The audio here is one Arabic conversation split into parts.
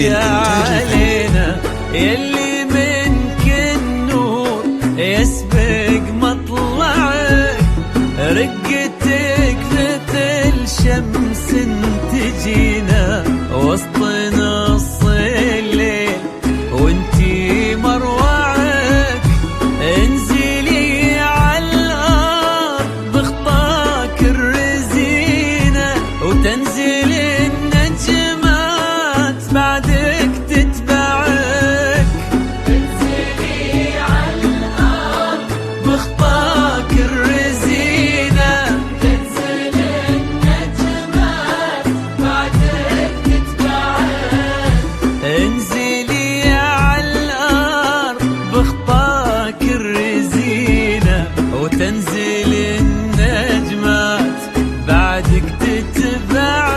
علينا يلي منك النور يسبق مطلعك، رقتك مثل شمس تجينا وسط نص الليل وانتي مروعك، انزلي عالارض بخطاك الرزينة وتنزل النجمات بعدك تتبعك، انزلي عالارض بخطاك الرزينة تنزل النجمات بعدك تتبعك، انزلي عالارض بخطاك الرزينة وتنزل النجمات بعدك تتبعك.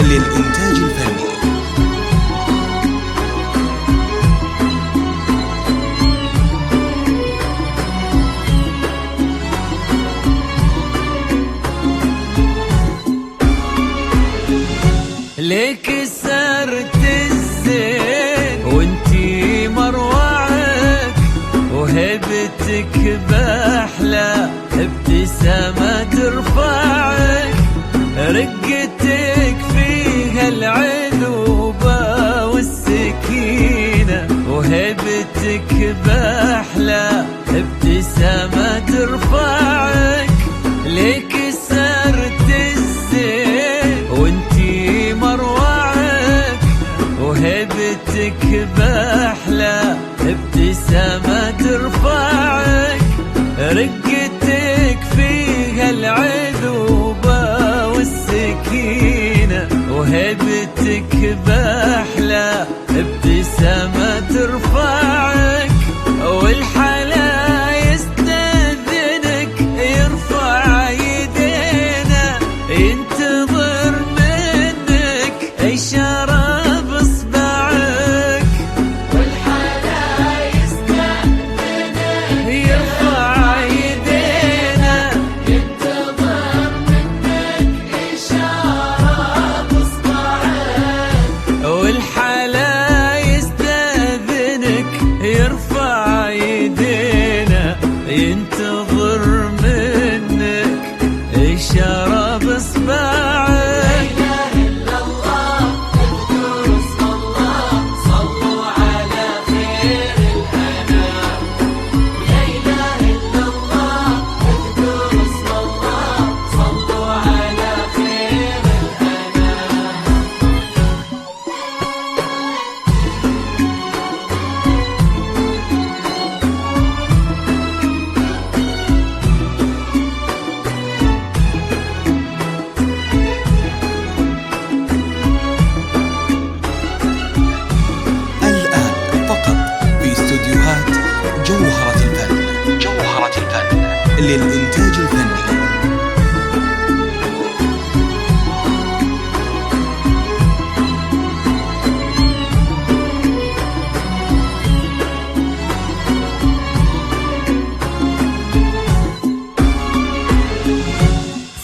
للإنتاج الفني. ليك سرت الزين وانتي مروعك، وهبتك بأحلى ابتسامة ترفعك، رقتك فيها العذوبة والسكينة، وهبتك بأحلى ابتسامة ترفعك، ليك سرت الزين وانتي مروعك، وهبتك بأحلى ابتسامة ترفعك، رقتك فيها العذوبة والسكينة، وهبتك بأحلى ابتسامة ترفعك، والحلا يستأذنك يرفع يدينا ينتظر منك إشارة بإصبعك، والحلا يستأذنك يرفع يدينا ينتظر منك إشارة بإصبعك، والحلا يستأذنك يرفع يدينا ينتظر منك إشارة بإصبعك. جوهرة الفن للإنتاج الفني.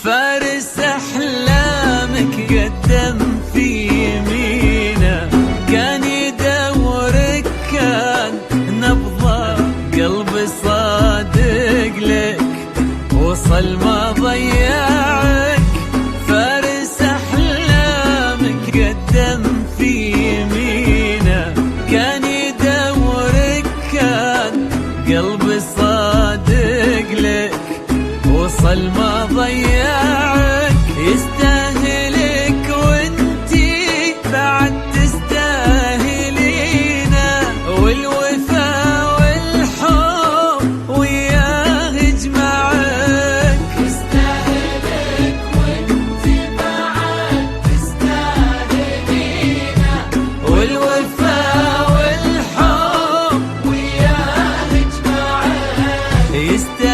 فارس أحلامك قدم في يمينه، كان يدورك كان نبضه قلب صادق لك وصل ما ضيعك، فارس أحلامك قدم في يمينه، كان يدورك كان قلب صادق لك وصل ما ضيعك، يستاهلك وانتي بعد تستاهلينا والوفا يستاهل